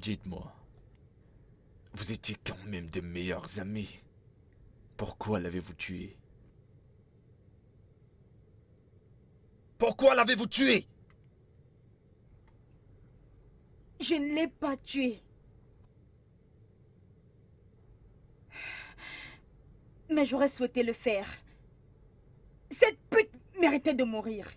Dites-moi, vous étiez quand même de meilleurs amis. Pourquoi l'avez-vous tué? Pourquoi l'avez-vous tué? Je ne l'ai pas tué. Mais j'aurais souhaité le faire. Cette pute méritait de mourir.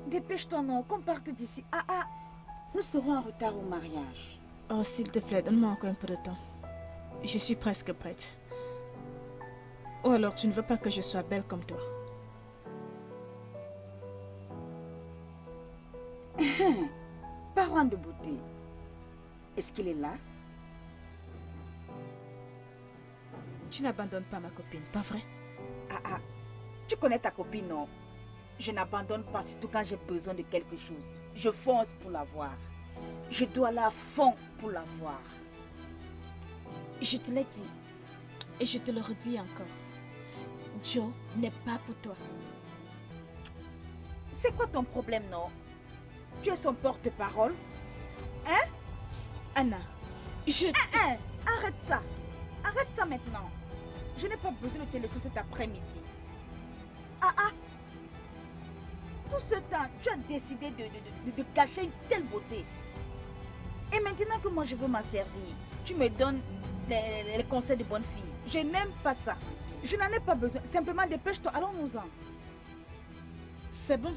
Dépêche-toi, non, qu'on parte d'ici. Nous serons en retard au mariage. Oh, s'il te plaît, donne-moi encore un peu de temps. Je suis presque prête. Ou alors tu ne veux pas que je sois belle comme toi? Parent de beauté. Est-ce qu'il est là? Tu n'abandonnes pas ma copine, pas vrai? Tu connais ta copine, non? Je n'abandonne pas, surtout quand j'ai besoin de quelque chose. Je fonce pour l'avoir. Je dois aller à fond pour l'avoir. Je te l'ai dit. Et je te le redis encore. Joe n'est pas pour toi. C'est quoi ton problème, non? Tu es son porte-parole? Hein? Anna, Arrête ça. Arrête ça maintenant. Je n'ai pas besoin de te laisser cet après-midi. Tout ce temps, tu as décidé de cacher une telle beauté. Et maintenant que moi je veux m'en servir, tu me donnes les conseils de bonne fille. Je n'aime pas ça. Je n'en ai pas besoin. Simplement dépêche-toi, allons-nous-en. C'est bon.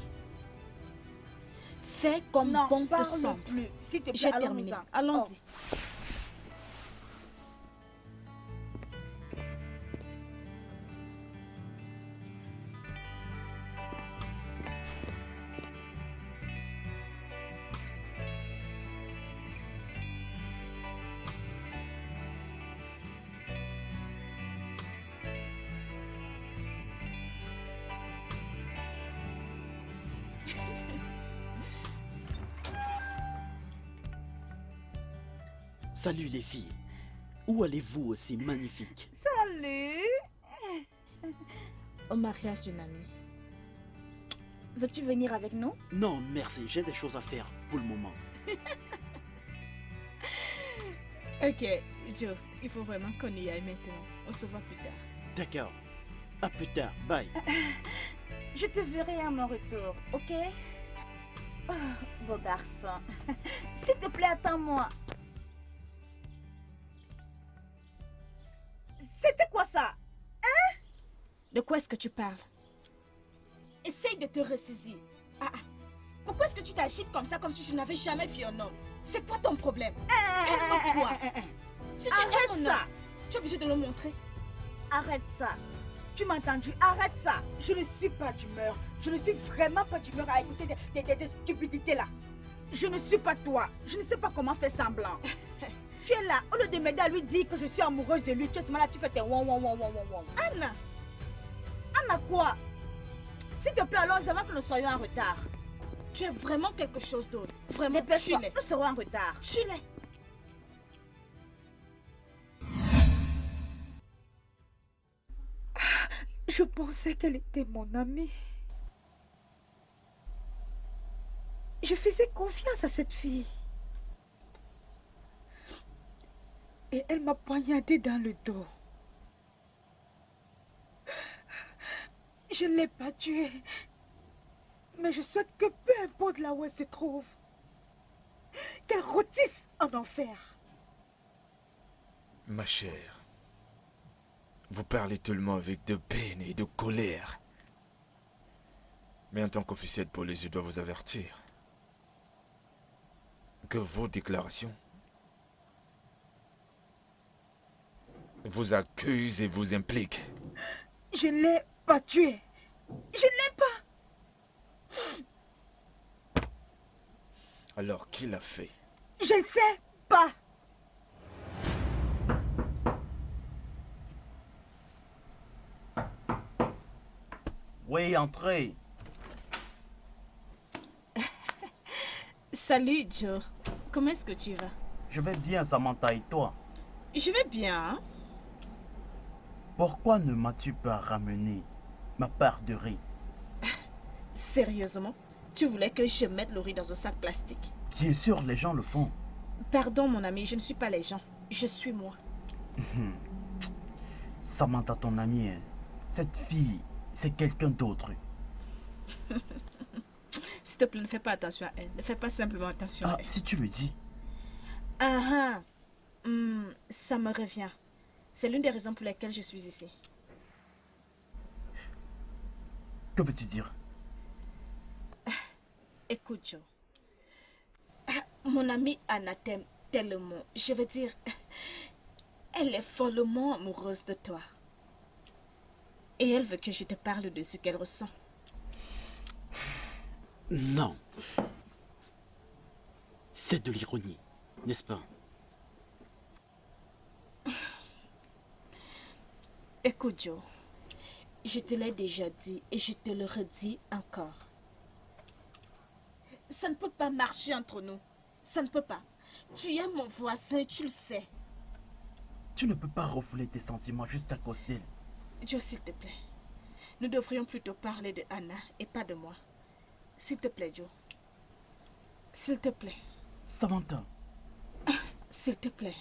Fais comme Non, bon te parle semble. plus. S'il te plaît, J'ai terminé. allons-nous-en. Allons-y. Salut les filles. Où allez-vous aussi magnifique? Salut. Au mariage d'une amie. Veux-tu venir avec nous? Non, merci, j'ai des choses à faire pour le moment. Ok, Joe, il faut vraiment qu'on y aille maintenant. On se voit plus tard. D'accord. À plus tard, bye. Je te verrai à mon retour, ok? Oh, beau garçon. S'il te plaît, attends-moi. C'était quoi ça? De quoi est-ce que tu parles? Essaye de te ressaisir. Pourquoi est-ce que tu t'agites comme ça, comme si tu n'avais jamais vu un homme? C'est quoi ton problème? Calme-toi. Si tu aimes un homme, tu es obligé de le montrer. Arrête ça. Tu m'as entendu? Arrête ça. Je ne suis pas d'humeur. Je ne suis vraiment pas d'humeur à écouter des stupidités là. Je ne suis pas toi. Je ne sais pas comment faire semblant. Tu es là, au lieu de m'aider à lui dire que je suis amoureuse de lui, tu es seulement là, tu fais tes ouan. Anna! Anna quoi? S'il te plaît, allons avant que nous soyons en retard. Tu es vraiment quelque chose d'autre. Vraiment, Dépêche-toi, tu l'es. nous serons en retard. Tu l'es. Je pensais qu'elle était mon amie. Je faisais confiance à cette fille. Et elle m'a poignardé dans le dos. Je ne l'ai pas tuée. Mais je souhaite que peu importe là où elle se trouve, qu'elle rôtisse en enfer. Ma chère, vous parlez tellement avec de peine et de colère. Mais en tant qu'officier de police, je dois vous avertir que vos déclarations vous accusent et vous impliquent. Je ne l'ai pas tuée. Je ne l'ai pas. Alors, qui l'a fait? Je ne sais pas. Oui, entrez. Salut, Joe. Comment est-ce que tu vas? Je vais bien, Samantha, et toi? Je vais bien, hein? Pourquoi ne m'as-tu pas ramené ma part de riz? Sérieusement? Tu voulais que je mette le riz dans un sac plastique? Bien sûr, les gens le font. Pardon, mon ami, je ne suis pas les gens. Je suis moi. Samantha, ton amie, hein, cette fille, c'est quelqu'un d'autre. S'il te plaît, ne fais pas attention à elle. Ne fais pas simplement attention à Ah, elle. si tu le dis. Ah ah. Ça me revient. C'est l'une des raisons pour lesquelles je suis ici. Que veux-tu dire? Écoute, Joe. Mon amie Anna t'aime tellement. Je veux dire, elle est follement amoureuse de toi. Et elle veut que je te parle de ce qu'elle ressent. Non. C'est de l'ironie, n'est-ce pas? Écoute, Joe. Je te l'ai déjà dit et je te le redis encore. Ça ne peut pas marcher entre nous. Ça ne peut pas. Tu es mon voisin, tu le sais. Tu ne peux pas refouler tes sentiments juste à cause d'elle. Joe, s'il te plaît. Nous devrions plutôt parler de Anna et pas de moi. S'il te plaît, Joe. S'il te plaît. Samantha. S'il te plaît.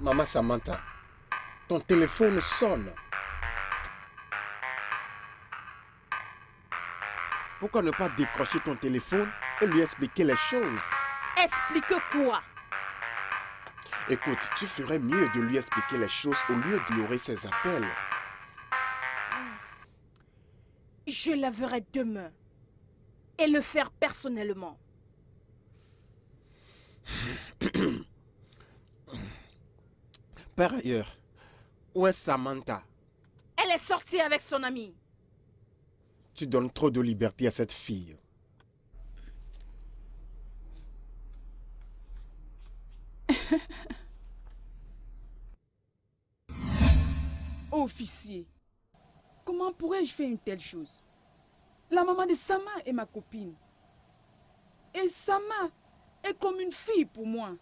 Maman Samantha, ton téléphone sonne. Pourquoi ne pas décrocher ton téléphone et lui expliquer les choses? Explique quoi? Écoute, tu ferais mieux de lui expliquer les choses au lieu d'ignorer ses appels. Je la verrai demain. Et le faire personnellement. Par ailleurs, où est Samantha? Elle est sortie avec son ami. Tu donnes trop de liberté à cette fille. Officier, comment pourrais-je faire une telle chose? La maman de Sama est ma copine. Et Sama est comme une fille pour moi.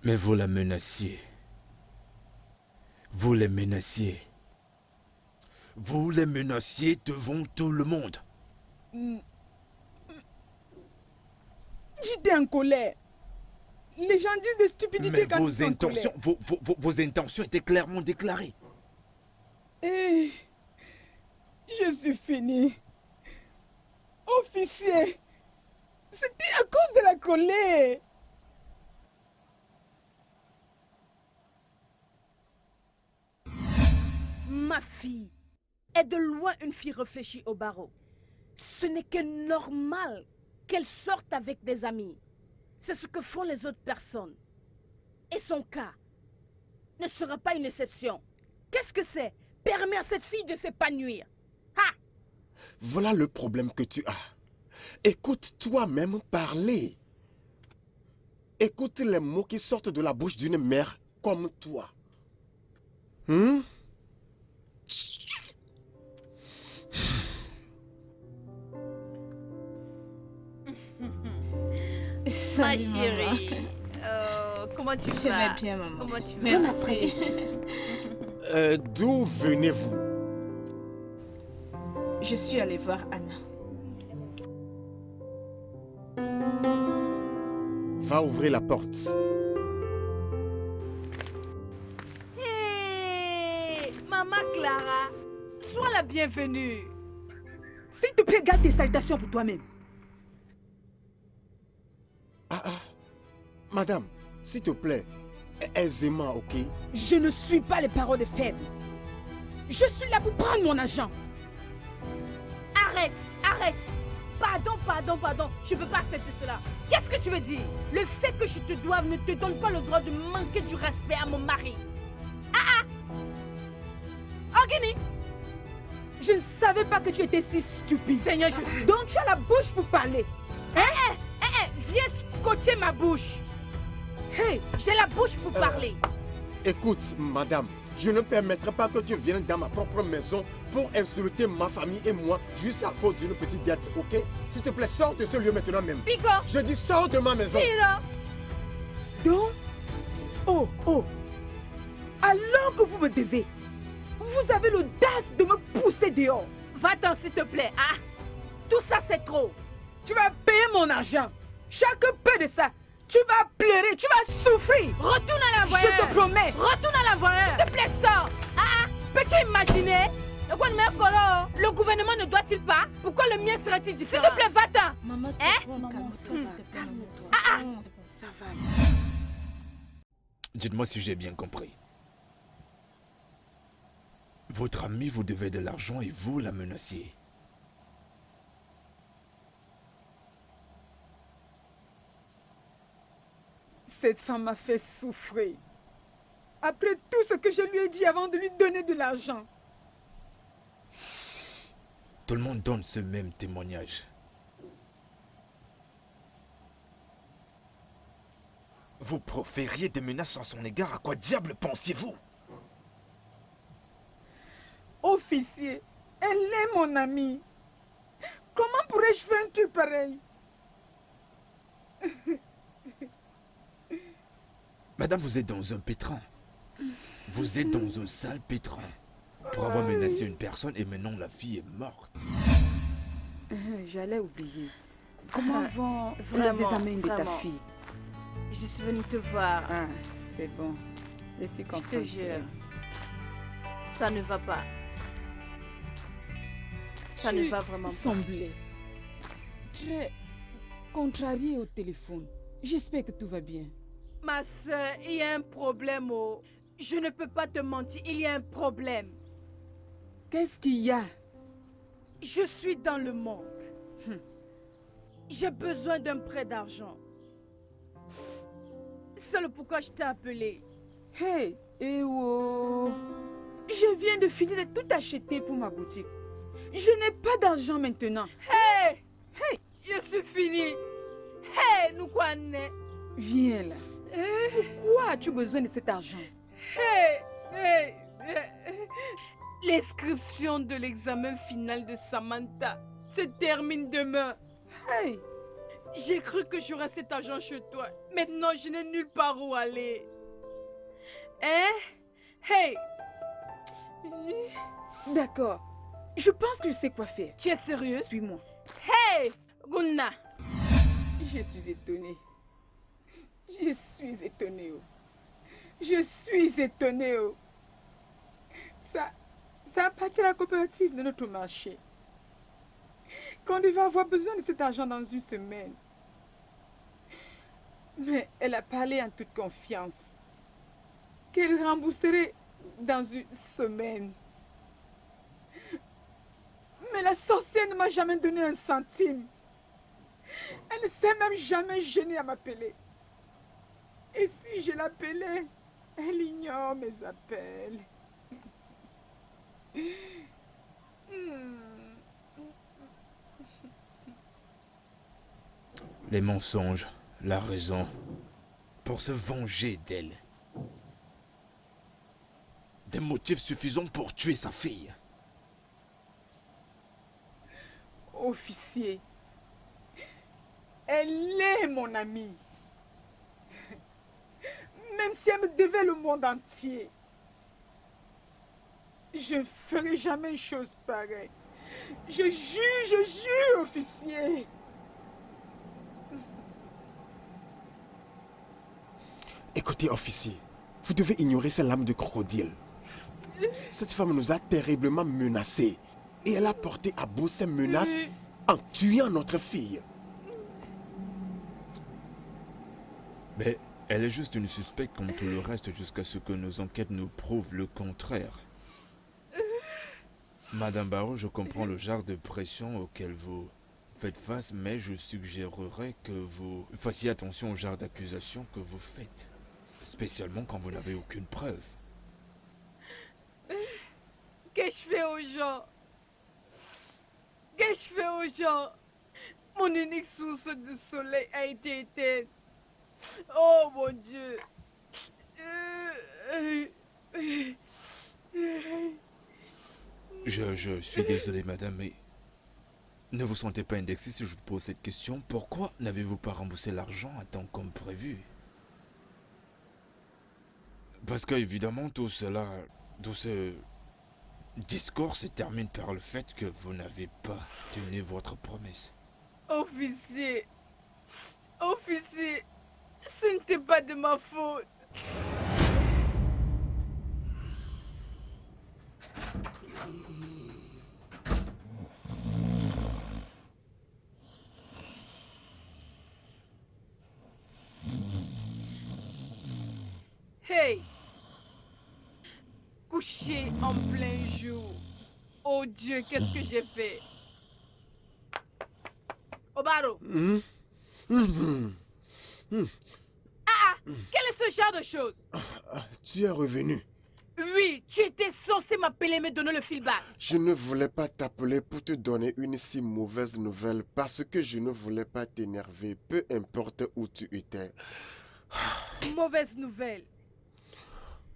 Mais vous la menaciez. Vous les menaciez. Vous les menaciez devant tout le monde. J'étais en colère. Les gens disent des stupidités Mais quand ils sont en colère. vos intentions étaient clairement déclarées. Et je suis fini. Officier, c'était à cause de la colère. Ma fille est de loin une fille réfléchie au barreau. Ce n'est que normal qu'elle sorte avec des amis. C'est ce que font les autres personnes. Et son cas ne sera pas une exception. Qu'est-ce que c'est? Permet à cette fille de s'épanouir. Ah! Voilà le problème que tu as. Écoute toi-même parler. Écoute les mots qui sortent de la bouche d'une mère comme toi. Ma Salut, maman. chérie. Comment tu Je vas? vais bien, maman. Comment tu vas? Merci. D'où venez-vous? Je suis allée voir Anna. Va ouvrir la porte. Hey, Maman Clara, sois la bienvenue. S'il te plaît, garde tes salutations pour toi-même. Madame, s'il te plaît, aisément, ok? Je ne suis pas les paroles de faibles. Je suis là pour prendre mon argent. Arrête, arrête. Pardon. Je ne peux pas accepter cela. Qu'est-ce que tu veux dire? Le fait que je te doive ne te donne pas le droit de manquer du respect à mon mari. Ogini, Je ne savais pas que tu étais si stupide. Seigneur Jésus. Donc tu as la bouche pour parler. Viens scotcher ma bouche. Hey, J'ai la bouche pour parler. Écoute, madame, je ne permettrai pas que tu viennes dans ma propre maison pour insulter ma famille et moi juste à cause d'une petite dette, ok? S'il te plaît, sors de ce lieu maintenant même. Pico, Je dis sors de ma maison. Siro. donc, oh. Alors que vous me devez, vous avez l'audace de me pousser dehors. Va-t'en s'il te plaît. Ah, tout ça c'est trop. Tu vas payer mon argent. Chaque peu de ça, tu vas pleurer, tu vas souffrir. Retourne à la Je voyeur. te promets. Retourne à la voyeur. S'il te plaît, sors. Peux-tu imaginer? Le gouvernement ne doit-il pas? Pourquoi le mien serait-il différent? S'il te plaît, va-t'en. Maman, c'est Hein? bon, calme-toi, s'il te plaît, maman. C'est bon, c'est bon, ça va. Dites-moi si j'ai bien compris. Votre ami vous devait de l'argent et vous la menaciez. Cette femme m'a fait souffrir. Après tout ce que je lui ai dit avant de lui donner de l'argent. Tout le monde donne ce même témoignage. Vous profériez des menaces en son égard. À quoi diable pensiez-vous? Officier, elle est mon amie. Comment pourrais-je faire un truc pareil? Madame, vous êtes dans un pétrin. Vous êtes dans un sale pétrin. Pour avoir menacé une personne et maintenant la fille est morte. J'allais oublier. Comment vont Vraiment, les examens de ta vraiment. fille? Je suis venue te voir. Ah, c'est bon. Je suis Je contente. te jure. Ça ne va pas. Ça ne va vraiment pas. Semblait très contrariée au téléphone. J'espère que tout va bien. Ma soeur, il y a un problème. Oh. Je ne peux pas te mentir, il y a un problème. Qu'est-ce qu'il y a? Je suis dans le manque. J'ai besoin d'un prêt d'argent. C'est le pourquoi je t'ai appelé. Hey, oh. Je viens de finir de tout acheter pour ma boutique. Je n'ai pas d'argent maintenant. Hey! Hey! Je suis fini. Hey! Nous quoi, né? Viens là. Pourquoi as-tu besoin de cet argent? Hey! Hey! L'inscription de l'examen final de Samantha se termine demain. Hey, J'ai cru que j'aurais cet argent chez toi. Maintenant, je n'ai nulle part où aller. Hein? Hey! d'accord. Je pense que je sais quoi faire. Tu es sérieuse? Suis-moi. Hey! Gunna! Je suis étonnée. Je suis étonnée. Oh. Je suis étonnée. Oh. Ça appartient à la coopérative de notre marché. Qu'on devait avoir besoin de cet argent dans une semaine. Mais elle a parlé en toute confiance. Qu'elle rembourserait dans une semaine. Mais la sorcière ne m'a jamais donné un centime. Elle ne s'est même jamais gênée à m'appeler. Et si je l'appelais, elle ignore mes appels. Les mensonges, la raison, pour se venger d'elle. Des motifs suffisants pour tuer sa fille. Officier, elle est mon amie. Même si elle me devait le monde entier. Je ne ferai jamais une chose pareille. Je jure, officier. Écoutez, officier, vous devez ignorer ces lames de crocodile. Cette femme nous a terriblement menacés. Et elle a porté à bout ces menaces en tuant notre fille. Mais Elle est juste une suspecte comme tout le reste jusqu'à ce que nos enquêtes nous prouvent le contraire. Madame Barrow, je comprends le genre de pression auquel vous faites face, mais je suggérerais que vous fassiez attention au genre d'accusation que vous faites. Spécialement quand vous n'avez aucune preuve. Qu'est-ce que je fais aux gens? Qu'est-ce que je fais aux gens? Mon unique source de soleil a été éteinte. Oh mon Dieu. Je suis désolé, madame, mais ne vous sentez pas indexé si je vous pose cette question. Pourquoi n'avez-vous pas remboursé l'argent à temps comme prévu? Parce qu'évidemment, tout ce discours se termine par le fait que vous n'avez pas tenu votre promesse. Officier, ce n'était pas de ma faute. Hey! Couché en plein jour. Oh Dieu, qu'est-ce que j'ai fait? Obaro! Quel est ce genre de choses? Tu es revenu. Oui, tu étais censé m'appeler et me donner le feedback. Je ne voulais pas t'appeler pour te donner une si mauvaise nouvelle parce que je ne voulais pas t'énerver, peu importe où tu étais. Mauvaise nouvelle.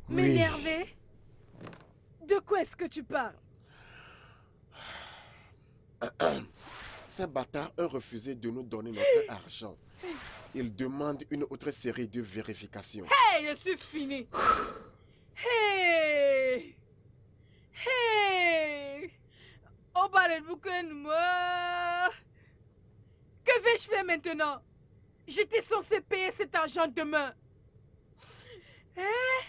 Oui. M'énerver? De quoi est-ce que tu parles? Ces bâtards ont refusé de nous donner notre argent. Ils demandent une autre série de vérifications. Hey, je suis fini. Hey! Hey! Obaro, moi. Que vais-je faire maintenant? J'étais censé payer cet argent demain. Hein?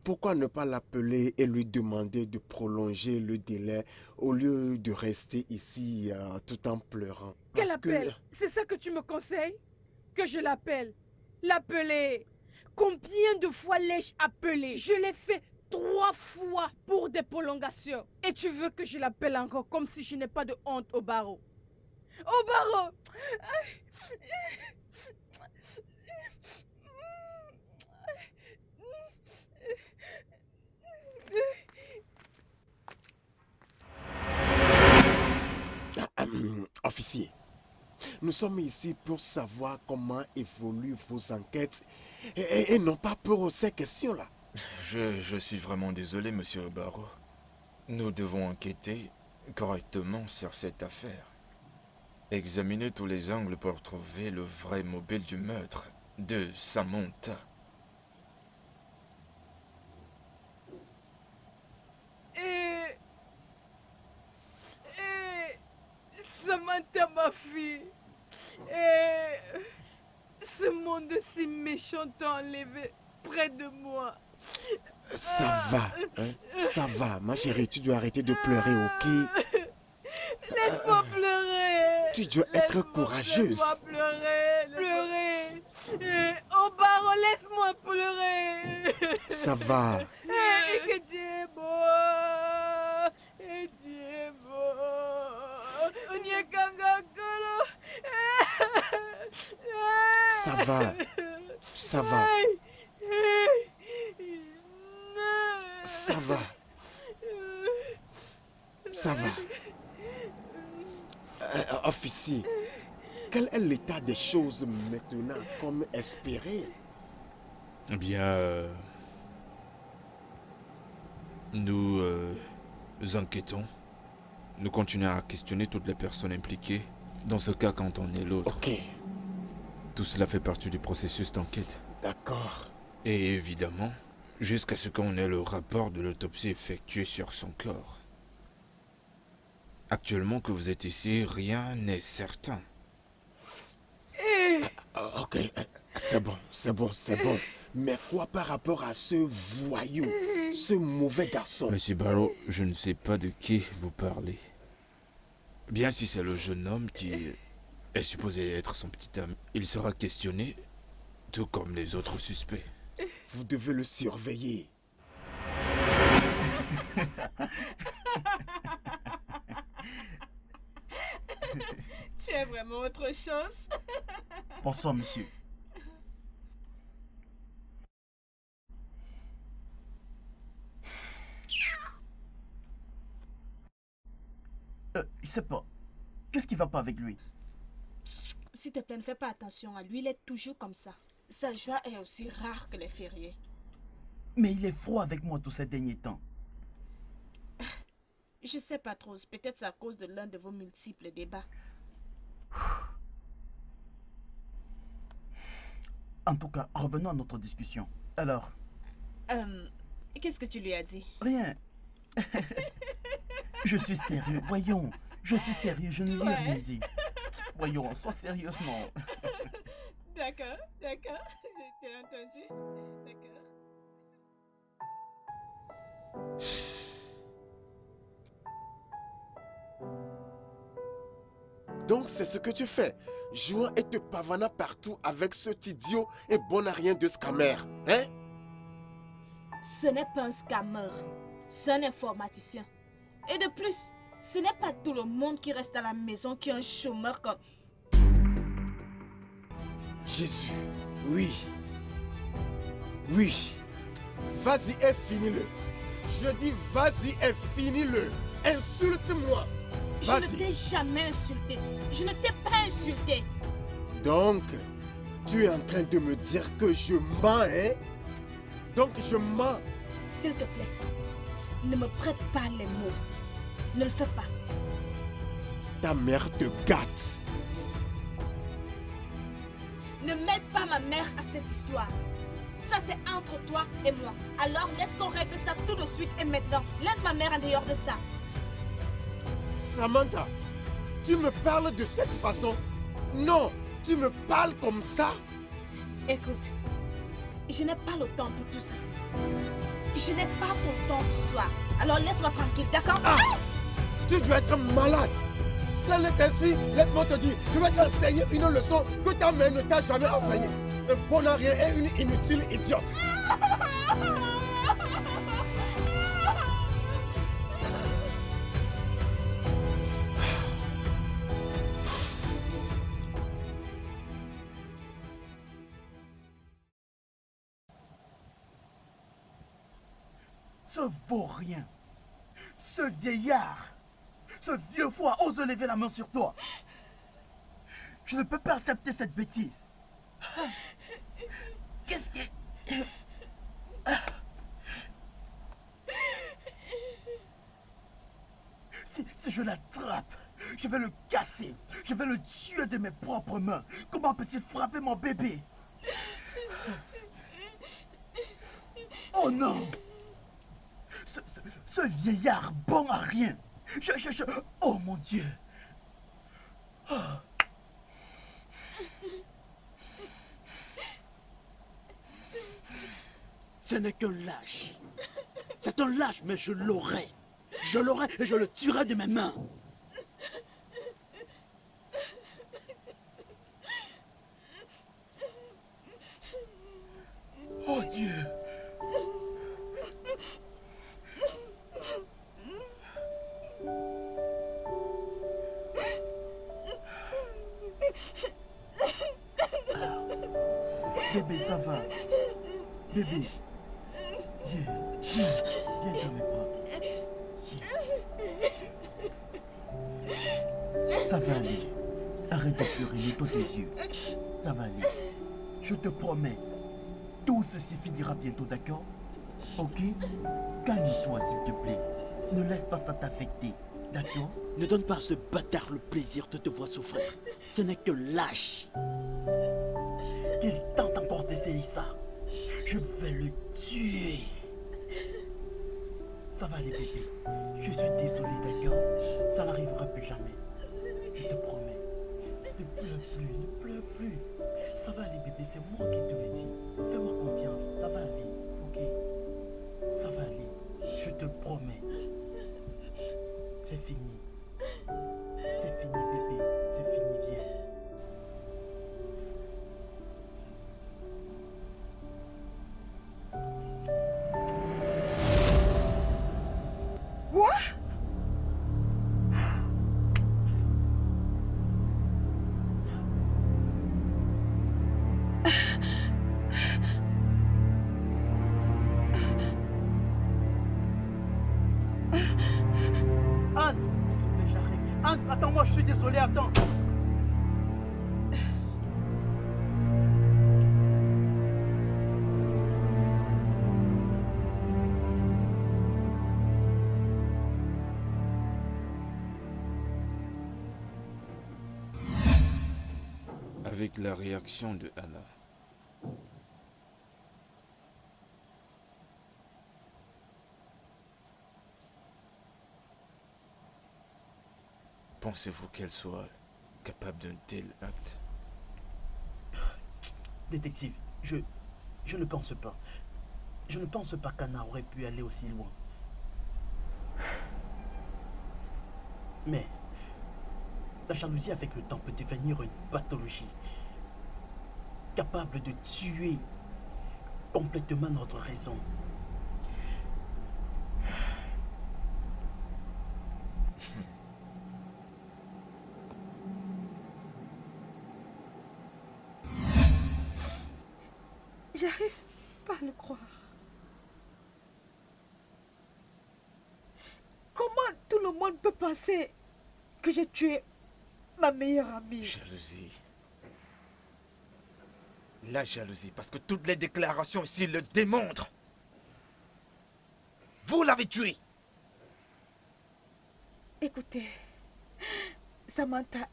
Pourquoi ne pas l'appeler et lui demander de prolonger le délai au lieu de rester ici tout en pleurant? Quel Parce que- appel? C'est ça que tu me conseilles? Que je l'appelle? L'appeler? Combien de fois l'ai-je appelé? Je l'ai fait 3 fois pour des prolongations. Et tu veux que je l'appelle encore comme si je n'ai pas de honte au barreau? Au barreau! Officier, nous sommes ici pour savoir comment évoluent vos enquêtes et non pas pour ces questions-là. Je suis vraiment désolé, monsieur Barrow. Nous devons enquêter correctement sur cette affaire. Examiner tous les angles pour trouver le vrai mobile du meurtre de Samantha. Samantha, ma fille. Ce monde si méchant t'a enlevé près de moi. Ça va, hein? Ça va, ma chérie, tu dois arrêter de pleurer, ok? Laisse-moi pleurer. Tu dois être Laisse-moi- courageuse. Laisse-moi pleurer. Oh, Baron, laisse-moi pleurer. Ça va. Et que Dieu est beau. Et Dieu est beau. Onyekangakolo. Ça va. Ça va. Ça va. Ça va. Officier, quel est l'état des choses maintenant comme espéré? Eh bien, nous enquêtons. Nous continuons à questionner toutes les personnes impliquées. Dans ce cas, quand on est l'autre. Ok, Tout cela fait partie du processus d'enquête. d'accord. Et évidemment, jusqu'à ce qu'on ait le rapport de l'autopsie effectué sur son corps. Actuellement que vous êtes ici, rien n'est certain. Ok, c'est bon, c'est bon, c'est bon. Mais quoi par rapport à ce voyou, ce mauvais garçon? Monsieur Barrow, je ne sais pas de qui vous parlez. Bien si c'est le jeune homme qui est supposé être son petit ami, il sera questionné tout comme les autres suspects. Vous devez le surveiller. Tu es vraiment autre chose. Bonsoir, monsieur. Je sais pas. Qu'est-ce qui va pas avec lui? S'il te plaît, ne fais pas attention à lui, il est toujours comme ça. Sa joie est aussi rare que les fériés. Mais il est froid avec moi tous ces derniers temps. Je sais pas trop, peut-être c'est à cause de l'un de vos multiples débats. En tout cas, revenons à notre discussion. Alors, Qu'est-ce que tu lui as dit? rien. Je suis sérieux. Voyons, je suis sérieux, je ne lui ai rien dit. Voyons, sois sérieusement. D'accord, d'accord, j'ai été entendu. D'accord. Donc c'est ce que tu fais. Jouant et te pavanant partout avec cet idiot et bon à rien de scammer. Hein? Ce n'est pas un scammer, c'est un informaticien. Et de plus, ce n'est pas tout le monde qui reste à la maison qui est un chômeur comme... Jésus, oui. Oui. Vas-y et finis-le. Je dis vas-y et finis-le. Insulte-moi. Je ne Vas-y. t'ai jamais insulté. Je ne t'ai pas insulté. Donc, tu es en train de me dire que je mens, hein? Donc je mens. S'il te plaît, ne me prête pas les mots. Ne le fais pas. Ta mère te gâte. Ne mêle pas ma mère à cette histoire. Ça, c'est entre toi et moi. Alors, laisse qu'on règle ça tout de suite et maintenant. Laisse ma mère en dehors de ça. Samantha, tu me parles de cette façon? Non, tu me parles comme ça? Écoute, je n'ai pas le temps pour tout ceci. Je n'ai pas ton temps ce soir. Alors, laisse-moi tranquille, d'accord? Ah! Tu dois être malade. Cela n'est ainsi, laisse-moi te dire, je vais t'enseigner une leçon que ta mère ne t'a jamais enseignée. Un bon à rien et une inutile idiote. Ce vaut rien. Ce vieillard, ce vieux fou a osé lever la main sur toi. Je ne peux pas accepter cette bêtise. Qu'est-ce qui... Si je l'attrape, je vais le casser. Je vais le tuer de mes propres mains. Comment peut-il frapper mon bébé? Oh non! Ce vieillard bon à rien. Oh mon Dieu! Oh. Ce n'est qu'un lâche. C'est un lâche, mais je l'aurai. Je l'aurai et je le tuerai de mes mains. Oh Dieu! Bébé, ça va. Bébé. Viens dans mes bras. Viens. Ça va aller. Arrête de pleurer, nettoie tes yeux. Ça va aller. Je te promets. Tout ceci finira bientôt, d'accord? Ok? Calme-toi, s'il te plaît. Ne laisse pas ça t'affecter. D'accord? Ne donne pas à ce bâtard le plaisir de te voir souffrir. Ce n'est que lâche. Il tente encore d'essayer ça. Je vais le tuer. Ça va aller, bébé. Je suis désolé, d'accord? Ça n'arrivera plus jamais. Je te promets. Ne pleure plus, ne pleure plus. Ça va aller, bébé, c'est moi qui te le dis. Fais-moi confiance, ça va aller, ok? Ça va aller, je te le promets. C'est fini. C'est fini, bébé. C'est fini, viens. je suis désolé, attends. Avec la réaction de Anna, pensez-vous qu'elle soit capable d'un tel acte? Détective, je ne pense pas. Je ne pense pas qu'Anna aurait pu aller aussi loin. Mais la jalousie avec le temps peut devenir une pathologie capable de tuer complètement notre raison. J'arrive pas à le croire. Comment tout le monde peut penser que j'ai tué ma meilleure amie? Jalousie. La jalousie, parce que toutes les déclarations ici le démontrent. Vous l'avez tué. Écoutez, Samantha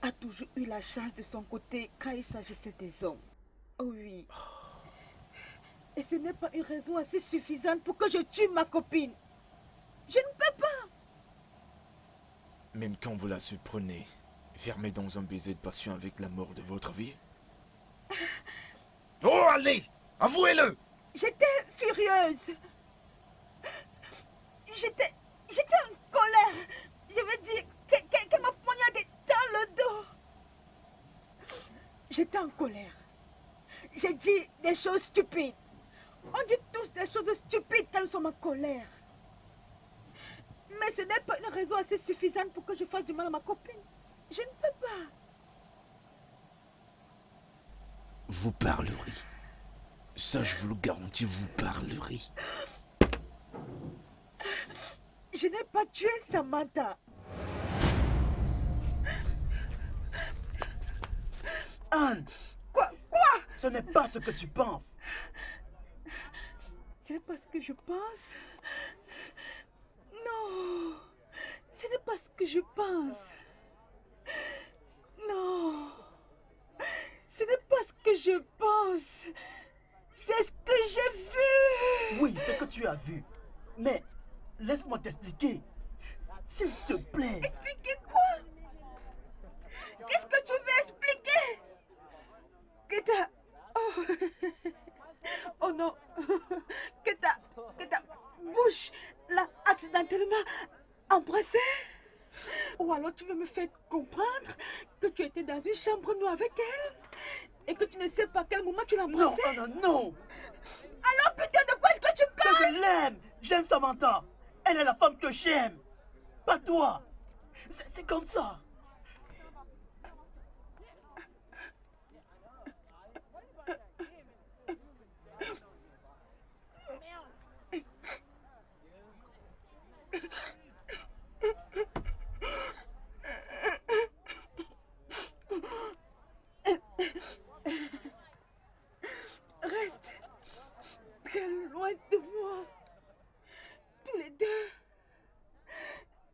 a toujours eu la chance de son côté quand il s'agissait des hommes. Oh oui. Et ce n'est pas une raison assez suffisante pour que je tue ma copine. Je ne peux pas. Même quand vous la surprenez, fermée dans un baiser de passion avec la mort de votre vie. Oh, allez, avouez-le. J'étais furieuse. J'étais en colère. Je veux dire qu'elle m'a poignardé dans le dos. J'étais en colère. J'ai dit des choses stupides. On dit tous des choses stupides quand nous sommes en colère. Mais ce n'est pas une raison assez suffisante pour que je fasse du mal à ma copine. Je ne peux pas. Vous parlerez. Ça, je vous le garantis, vous parlerez. Je n'ai pas tué Samantha. Anne, Quoi? ce n'est pas ce que tu penses. Ce n'est pas ce que je pense. Non. Ce n'est pas ce que je pense. Non. Ce n'est pas ce que je pense. C'est ce que j'ai vu. Oui, ce que tu as vu. Mais laisse-moi t'expliquer. S'il te plaît. Expliquer quoi? Qu'est-ce que tu veux expliquer? Que ta... Oh, oh non. Que ta bouche l'a accidentellement embrassée? Ou alors tu veux me faire comprendre que tu étais dans une chambre noire avec elle et que tu ne sais pas à quel moment tu l'as Non, embrassée? Anna, non. Alors putain, de quoi est-ce que tu Que parles? je l'aime. J'aime Samantha. Elle est la femme que j'aime. Pas toi. C'est comme ça. Reste très loin de moi. Tous les deux.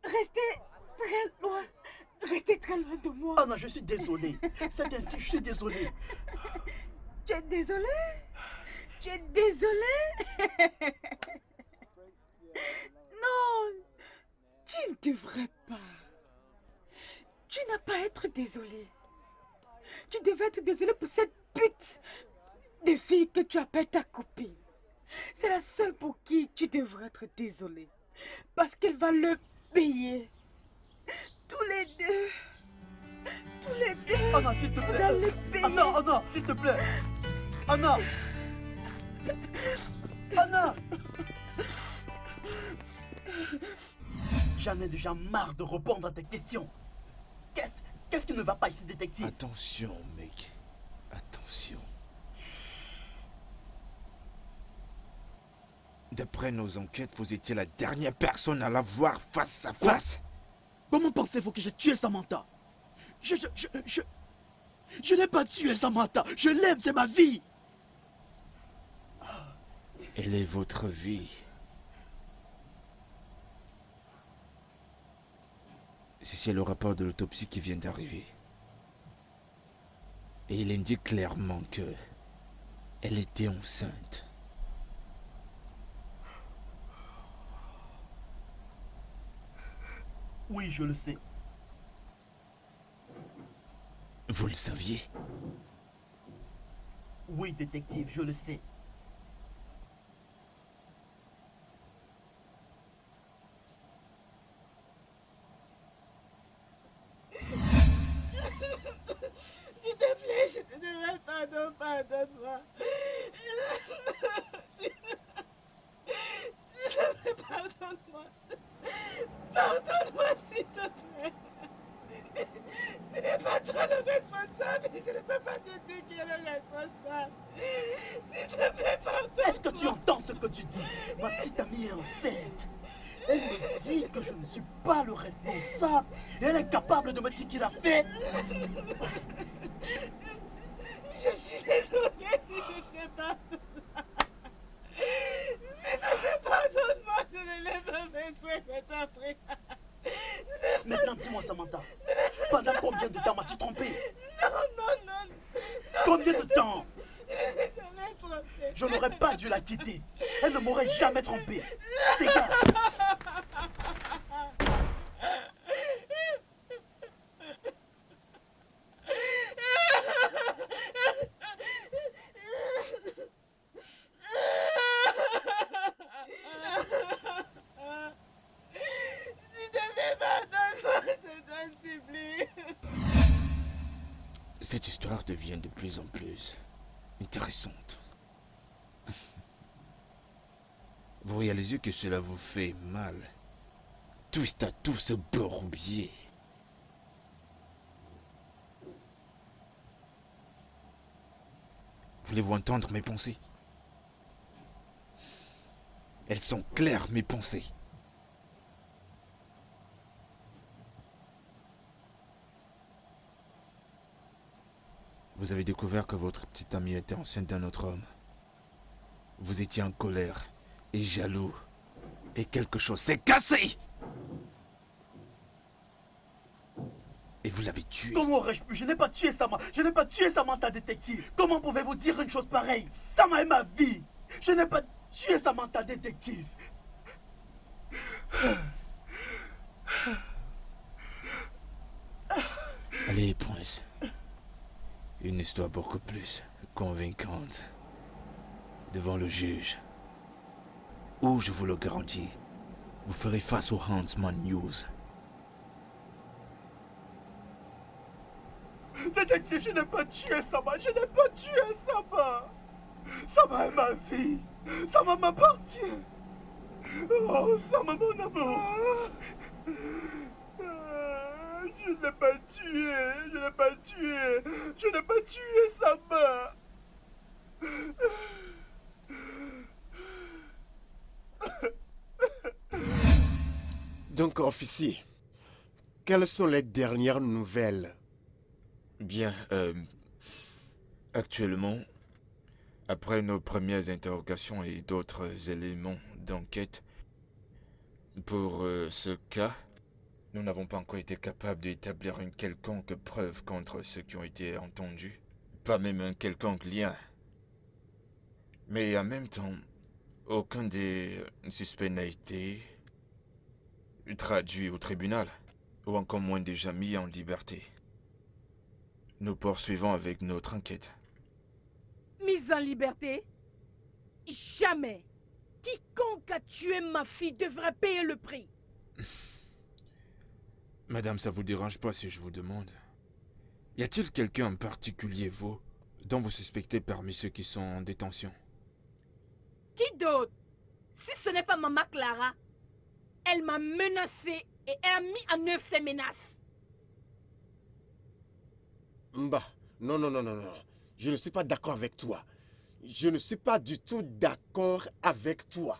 Restez très loin. Restez très loin de moi. Anna, je suis désolé. C'est ainsi, je suis désolé. Tu es désolé? Tu es désolé? Non, tu ne devrais pas. Tu n'as pas à être désolé. Tu devais être désolé pour cette pute de fille que tu appelles ta copine. C'est la seule pour qui tu devrais être désolé. Parce qu'elle va le payer. Tous les deux. Tous les deux. Anna, s'il te Vous plaît. allez payer. Anna, s'il te plaît. Anna. Anna. J'en ai déjà marre de répondre à tes questions. Qu'est-ce qui ne va pas ici, détective? Attention, mec. Attention. D'après nos enquêtes, vous étiez la dernière personne à la voir face à face. Comment pensez-vous que j'ai tué Samantha? Je n'ai pas tué Samantha. Je l'aime, c'est ma vie. Elle est votre vie. C'est le rapport de l'autopsie qui vient d'arriver. Et il indique clairement que elle était enceinte. Oui, je le sais. Vous le saviez? Oui, détective, je le sais. S'il te plaît, je te demande pardon, pardonne-moi. S'il te plaît, pardonne-moi. Pardonne-moi, s'il te plaît. Ce n'est pas toi le responsable et je ne peux pas te dire qui est le responsable. S'il te plaît, pardonne-moi. Est-ce que tu entends ce que tu dis? Ma petite amie est enceinte. Elle me dit que je ne suis pas le responsable. Et elle est capable de me dire qu'il a fait. Je suis désolée si je te pardonne. S'il te plaît, pardonne-moi, je ne l'ai pas besoin de ta prière. Maintenant, dis-moi, Samantha. Pendant combien de temps m'as-tu trompé? Non. Combien de temps? Je ne l'ai jamais trompé. Je n'aurais pas dû la quitter. Elle ne m'aurait jamais trompé. Dégage. S'il te plaît, pardonne-moi, je t'en supplie. Cette histoire devient de plus en plus intéressante. Vous réalisez que cela vous fait mal. Twist à tout ce bourbier. Voulez-vous entendre mes pensées? Elles sont claires, mes pensées. Vous avez découvert que votre petite amie était enceinte d'un autre homme. Vous étiez en colère et jaloux. Et quelque chose s'est cassé. Et vous l'avez tué. Comment aurais-je pu? Je n'ai pas tué Samantha. Je n'ai pas tué Samantha, détective. Comment pouvez-vous dire une chose pareille? Sama est ma vie. Je n'ai pas tué Samantha, détective. Allez, Prince. Une histoire beaucoup plus convaincante devant le juge. Ou, je vous le garantis, vous ferez face au Huntsman News. Détective, je n'ai pas tué Sama. Je n'ai pas tué Sama. Sama est ma vie. Sama m'appartient. Oh, Sama, mon amour. Je ne l'ai pas tué. Je n'ai pas tué. Je n'ai pas tué Sama. Donc, officier, quelles sont les dernières nouvelles? Bien, actuellement, après nos premières interrogations et d'autres éléments d'enquête, pour ce cas, nous n'avons pas encore été capables d'établir une quelconque preuve contre ceux qui ont été entendus, pas même un quelconque lien. Mais en même temps, aucun des suspects n'a été traduit au tribunal, ou encore moins déjà mis en liberté. Nous poursuivons avec notre enquête. Mise en liberté? Jamais. Quiconque a tué ma fille devrait payer le prix. Madame, ça vous dérange pas si je vous demande? Y a-t-il quelqu'un en particulier, vous, dont vous suspectez parmi ceux qui sont en détention? Qui d'autre? Si ce n'est pas maman Clara, elle m'a menacée et elle a mis en œuvre ses menaces. Bah, non. Je ne suis pas d'accord avec toi. Je ne suis pas du tout d'accord avec toi.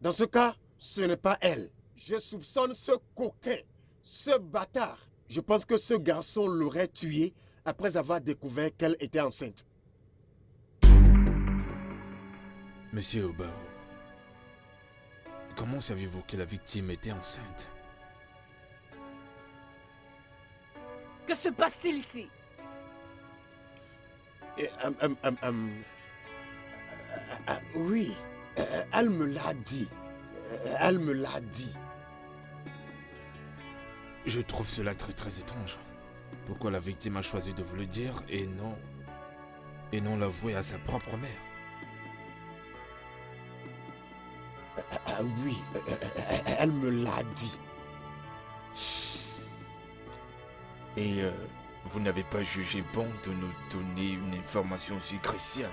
Dans ce cas, ce n'est pas elle. Je soupçonne ce coquin. Ce bâtard, je pense que ce garçon l'aurait tuée après avoir découvert qu'elle était enceinte. Monsieur Obaro, comment saviez-vous que la victime était enceinte? Que se passe-t-il ici? Et, oui, elle me l'a dit. Elle me l'a dit. Je trouve cela très très étrange. Pourquoi la victime a choisi de vous le dire et non l'avouer à sa propre mère? Oui, elle me l'a dit. Et vous n'avez pas jugé bon de nous donner une information si cruciale.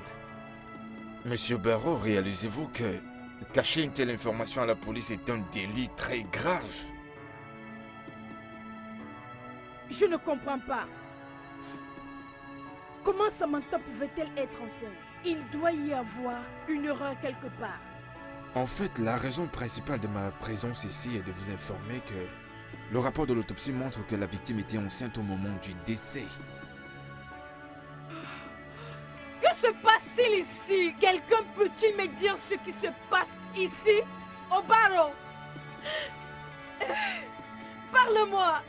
Monsieur Barreau, réalisez-vous que cacher une telle information à la police est un délit très grave? Je ne comprends pas. Comment Samantha pouvait-elle être enceinte? Il doit y avoir une erreur quelque part. En fait, la raison principale de ma présence ici est de vous informer que le rapport de l'autopsie montre que la victime était enceinte au moment du décès. Que se passe-t-il ici? Quelqu'un peut-il me dire ce qui se passe ici? Obaro! Parle-moi!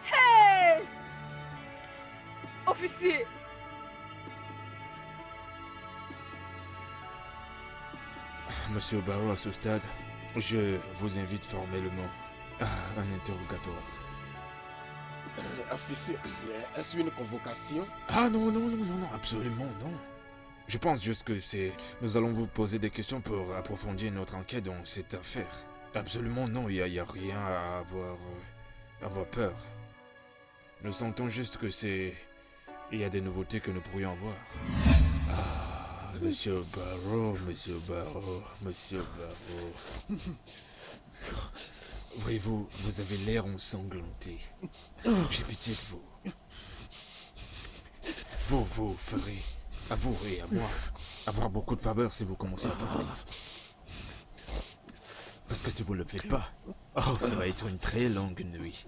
Hey! Officier! Monsieur Barreau, à ce stade, je vous invite formellement à un interrogatoire. Officier, est-ce une convocation? Ah non, absolument non. Je pense juste que nous allons vous poser des questions pour approfondir notre enquête dans cette affaire. Absolument non, il y a rien à avoir peur. Nous sentons juste que il y a des nouveautés que nous pourrions avoir. Ah, Monsieur Barreau. Voyez-vous, vous avez l'air ensanglanté. J'ai pitié de vous. Vous ferez, avouerez à moi, avoir beaucoup de faveurs si vous commencez à parler. Parce que si vous ne le faites pas, ça va être une très longue nuit.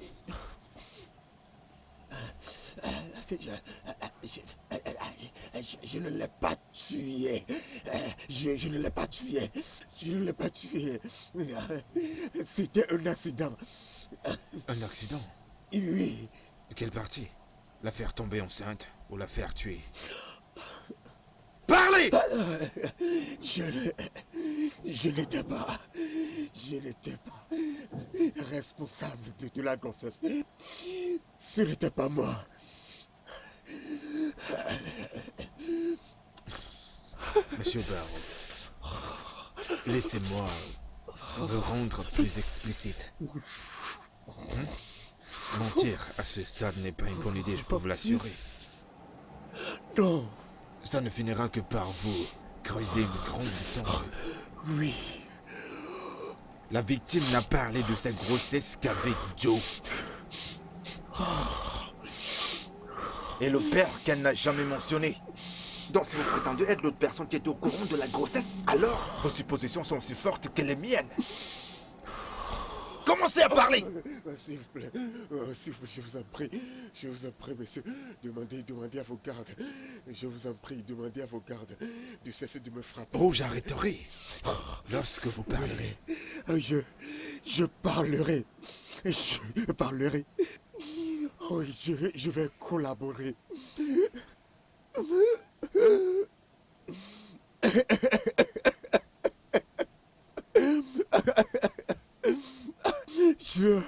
Je ne l'ai pas tué. Je ne l'ai pas tué. Je ne l'ai pas tué. C'était un accident. Un accident? Oui. Quelle partie? La faire tomber enceinte ou la faire tuer? Parlez! Je n'étais pas responsable de la grossesse. Ce n'était pas moi. Monsieur Barreau, laissez-moi me rendre plus explicite. Mentir à ce stade n'est pas une bonne idée, je peux vous l'assurer. Non. Ça ne finira que par vous creuser une grande tombe. Oui. La victime n'a parlé de sa grossesse qu'avec Joe. Et le père qu'elle n'a jamais mentionné. Donc si vous prétendez être l'autre personne qui est au courant de la grossesse, alors vos suppositions sont aussi fortes que les miennes. Commencez à parler! S'il vous plaît, je vous en prie, monsieur, demandez à vos gardes, je vous en prie, demandez à vos gardes de cesser de me frapper. Oh, j'arrêterai lorsque vous parlerez. Je parlerai, oh, je vais collaborer. Je...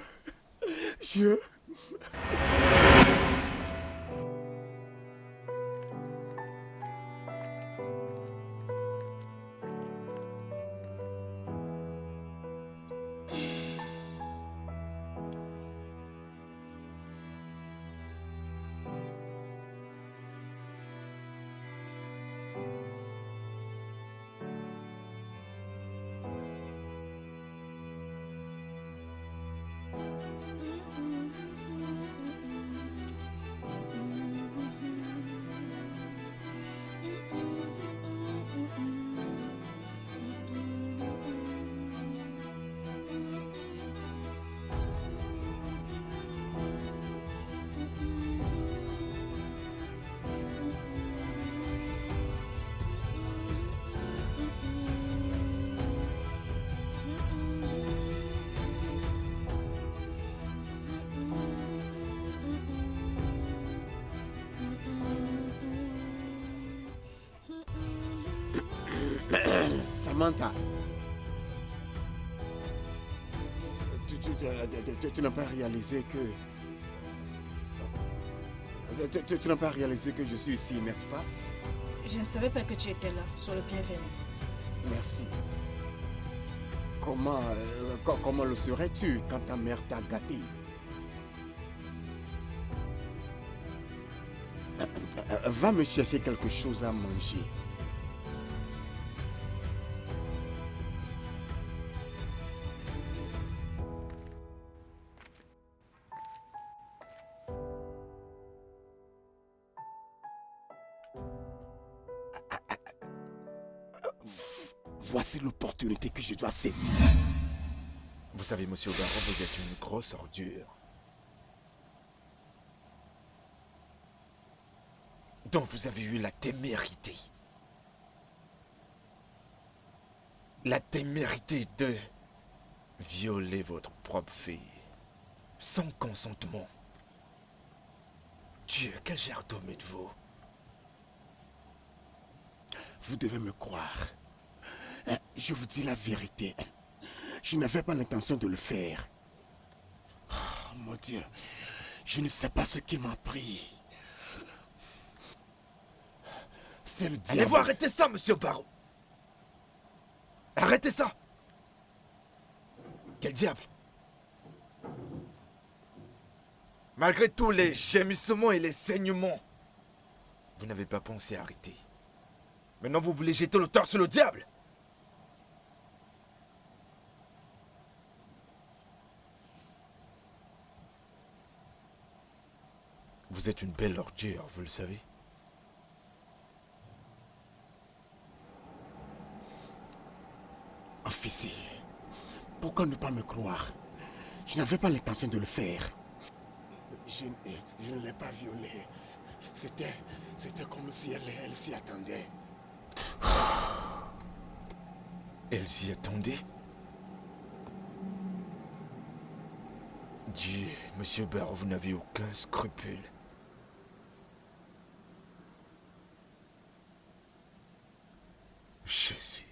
Samantha. Tu n'as pas réalisé que... Tu n'as pas réalisé que je suis ici, n'est-ce pas? Je ne savais pas que tu étais là. Sois le bienvenu. Merci. Comment le saurais-tu quand ta mère t'a gâté? Va me chercher quelque chose à manger. Voici l'opportunité que je dois saisir. Vous savez, monsieur Barreau, vous êtes une grosse ordure. Donc vous avez eu la témérité. La témérité de violer votre propre fille. Sans consentement. Dieu, quel genre d'homme êtes-vous? Vous devez me croire. Je vous dis la vérité. Je n'avais pas l'intention de le faire. Oh, mon Dieu, je ne sais pas ce qui m'a pris. C'est le diable. Allez-vous arrêter ça, monsieur Barreau? Arrêtez ça! Quel diable? Malgré tous les gémissements et les saignements, vous n'avez pas pensé à arrêter. Maintenant, vous voulez jeter le tort sur le diable? Vous êtes une belle ordure, vous le savez. Officier, pourquoi ne pas me croire? Je n'avais pas l'intention de le faire. Je ne l'ai pas violée. C'était comme si elle s'y attendait. Elle s'y attendait? Dieu, monsieur Barreau, vous n'avez aucun scrupule. Je suis...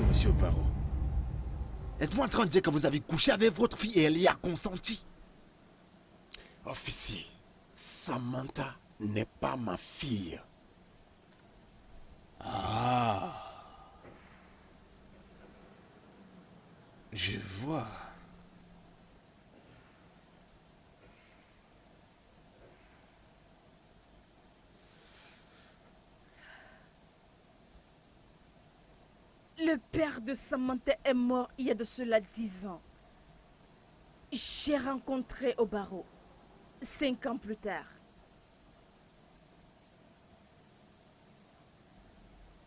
Monsieur Barreau. Êtes-vous en train de dire que vous avez couché avec votre fille et elle y a consenti? Officier, Samantha n'est pas ma fille. Ah. Je vois. Le père de Samantha est mort il y a de cela 10 ans. J'ai rencontré Obaro 5 ans plus tard.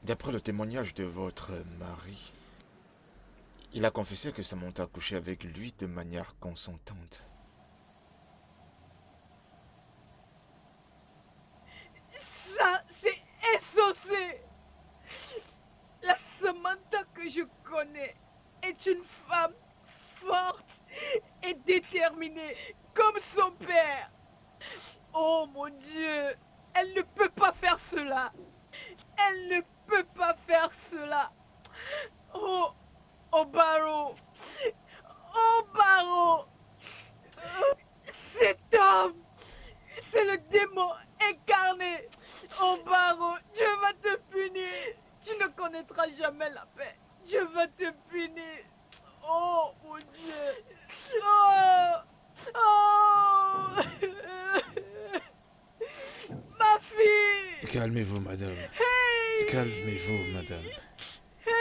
D'après le témoignage de votre mari, il a confessé que Samantha a couché avec lui de manière consentante. Ça, c'est insensé. La Samantha que je connais est une femme forte et déterminée comme son père. Oh mon Dieu, elle ne peut pas faire cela. Elle ne peut pas faire cela. Oh, Obaro. Obaro. Cet homme, c'est le démon incarné. Obaro, Dieu va te punir. Tu ne connaîtras jamais la paix. Dieu va te punir. Oh mon Dieu. Oh. Oh. Ma fille. Calmez-vous, madame. Hey. Calmez-vous, madame.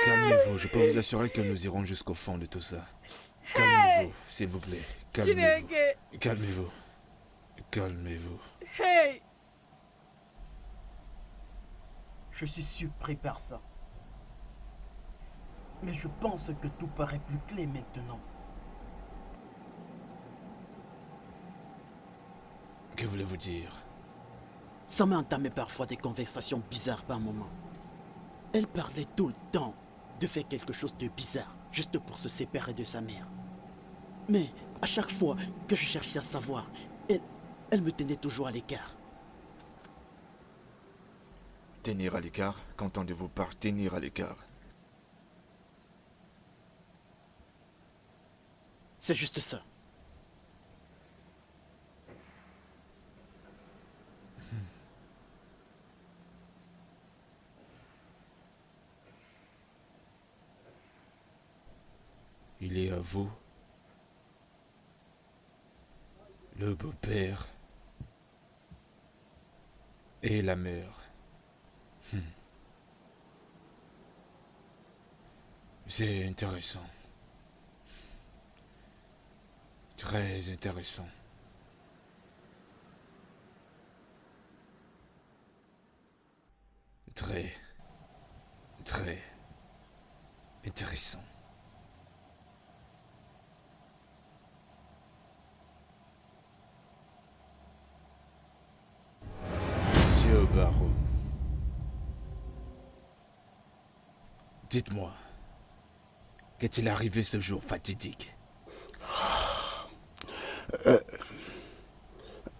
Calmez-vous. Je peux vous assurer que nous irons jusqu'au fond de tout ça. Calmez-vous, s'il vous plaît. Calmez-vous. Chineke. Calmez-vous. Calmez-vous. Hey. Je suis surpris par ça. Mais je pense que tout paraît plus clair maintenant. Que voulez-vous dire? Ça m'a entamé parfois des conversations bizarres par moments. Elle parlait tout le temps de faire quelque chose de bizarre, juste pour se séparer de sa mère. Mais à chaque fois que je cherchais à savoir, elle me tenait toujours à l'écart. Tenir à l'écart? Qu'entendez-vous par tenir à l'écart? C'est juste ça. Il est à vous, le beau-père et la mère. C'est intéressant. Très intéressant. Très intéressant. Monsieur Obaro, dites-moi, qu'est-il arrivé ce jour fatidique?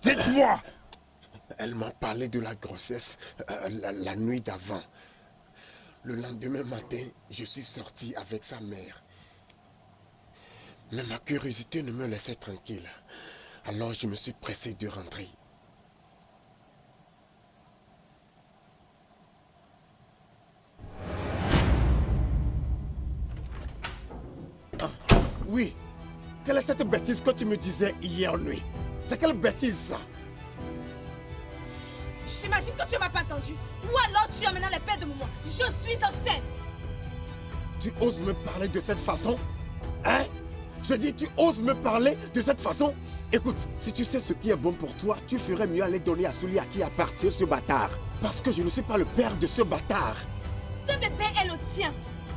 Dites-moi! Elle m'a parlé de la grossesse la nuit d'avant. Le lendemain matin, je suis sorti avec sa mère. Mais ma curiosité ne me laissait tranquille. Alors je me suis pressé de rentrer. Ah, oui. Quelle est cette bêtise que tu me disais hier nuit? C'est quelle bêtise ça? J'imagine que tu m'as pas entendu. Ou alors tu as maintenant les pères de moment. Je suis enceinte. Tu oses me parler de cette façon? Hein? Je dis, tu oses me parler de cette façon? Écoute, si tu sais ce qui est bon pour toi, tu ferais mieux aller donner à celui à qui appartient ce bâtard. Parce que je ne suis pas le père de ce bâtard. Ce bébé est le tien.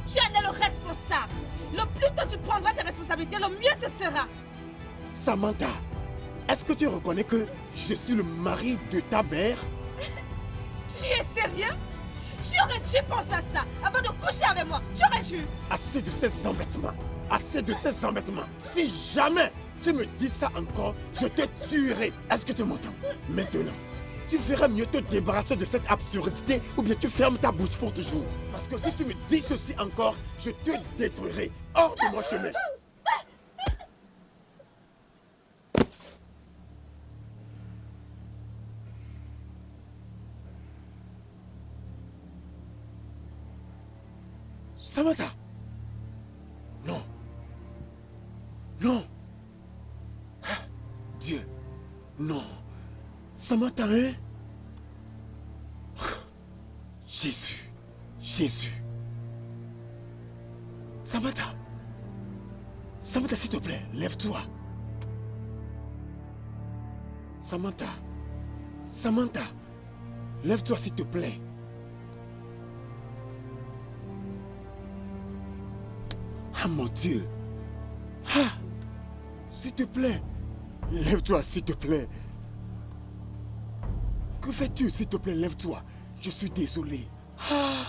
Tu en es le responsable. Le plus tôt tu prendras tes responsabilités, le mieux ce sera. Samantha, est-ce que tu reconnais que je suis le mari de ta mère? Tu es sérieux? Tu aurais dû penser à ça avant de coucher avec moi. Tu aurais dû. Assez de ces embêtements. Assez de ces embêtements. Si jamais tu me dis ça encore, je te tuerai. Est-ce que tu m'entends? Maintenant, tu ferais mieux te débarrasser de cette absurdité ou bien tu fermes ta bouche pour toujours. Parce que si tu me dis ceci encore, je te détruirai. Hors de mon chemin. Samantha! Non. Non. Ah, Dieu. Non. Samantha, hein? Jésus. Jésus. Samantha. Samantha, s'il te plaît, lève-toi. Samantha. Samantha. Lève-toi, s'il te plaît. Ah, mon Dieu. Ah. S'il te plaît. Lève-toi, s'il te plaît. Que fais-tu, s'il te plaît, lève-toi. Je suis désolé. Ah.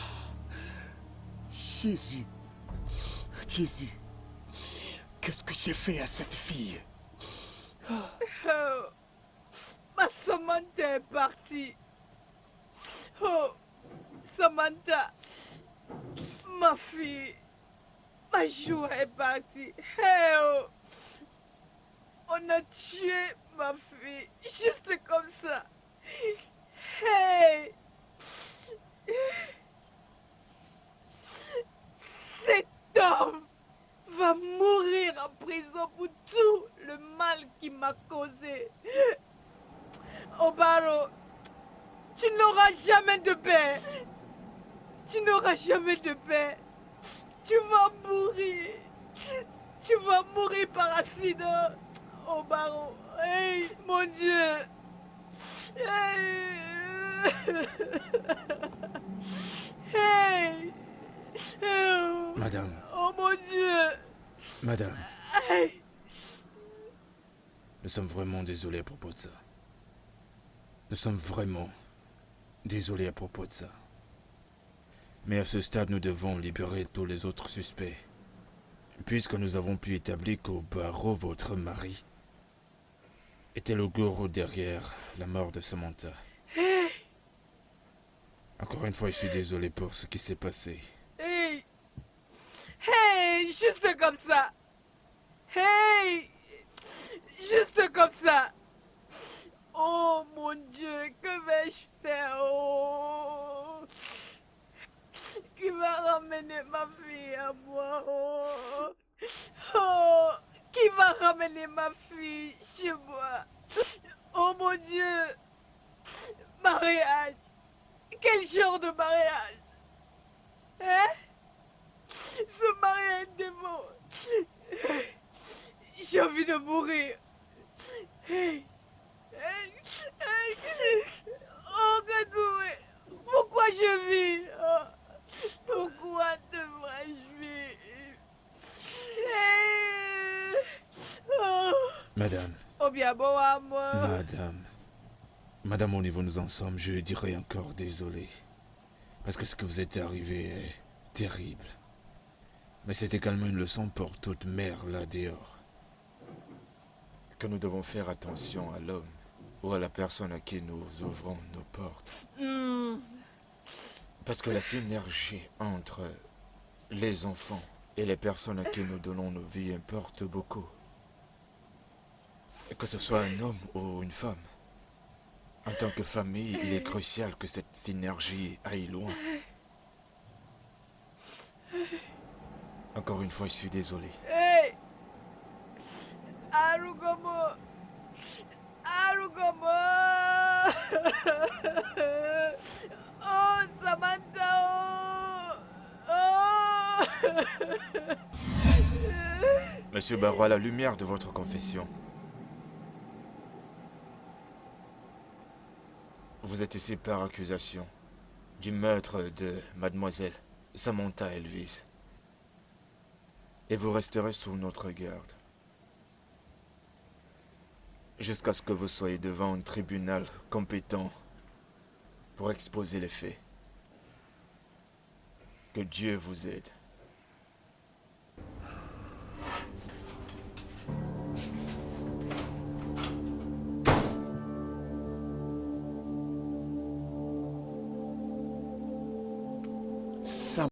Jésus. Jésus. Qu'est-ce que j'ai fait à cette fille? Oh, ma Samantha est partie. Oh, Samantha, ma fille, ma joie est partie. Hey, oh, on a tué ma fille, juste comme ça. Hey, cet homme va mourir en prison pour tout le mal qu'il m'a causé. Obaro, tu n'auras jamais de paix. Tu n'auras jamais de paix. Tu vas mourir. Tu vas mourir par accident. Obaro, hey, mon Dieu. Hey. Hey. Oh. Madame. Oh mon Dieu. Madame. Hey. Nous sommes vraiment désolés à propos de ça. Nous sommes vraiment désolés à propos de ça. Mais à ce stade, nous devons libérer tous les autres suspects. Puisque nous avons pu établir qu'Obaro, votre mari, était le gourou derrière la mort de Samantha. Hey. Encore une fois, je suis désolé pour ce qui s'est passé. Hey. Hey, juste comme ça. Hey. Juste comme ça. Oh mon Dieu, que vais-je faire? Oh. Qui va ramener ma fille à moi? Oh. Oh. Qui va ramener ma fille chez moi? Oh mon Dieu. Mariage. Quel genre de mariage? Hein? Ce mariage est démon. J'ai envie de mourir. Hey. Oh, Gadoué, pourquoi je vis? Oh, pourquoi devrais-je vivre? Hey. Oh. Madame. Oh bien bon à moi. Madame, au niveau où nous en sommes, je dirais encore désolé. Parce que ce que vous êtes arrivé est terrible. Mais c'est également une leçon pour toute mère là dehors. Que nous devons faire attention à l'homme ou à la personne à qui nous ouvrons nos portes. Parce que la synergie entre les enfants et les personnes à qui nous donnons nos vies importe beaucoup. Que ce soit un homme ou une femme. En tant que famille, il est crucial que cette synergie aille loin. Encore une fois, je suis désolé. Hey! Arugomo! Arugomo! Oh, Samantha! Oh! Monsieur Barrois, à la lumière de votre confession, vous êtes ici par accusation du meurtre de mademoiselle Samantha Elvis. Et vous resterez sous notre garde jusqu'à ce que vous soyez devant un tribunal compétent pour exposer les faits. Que Dieu vous aide.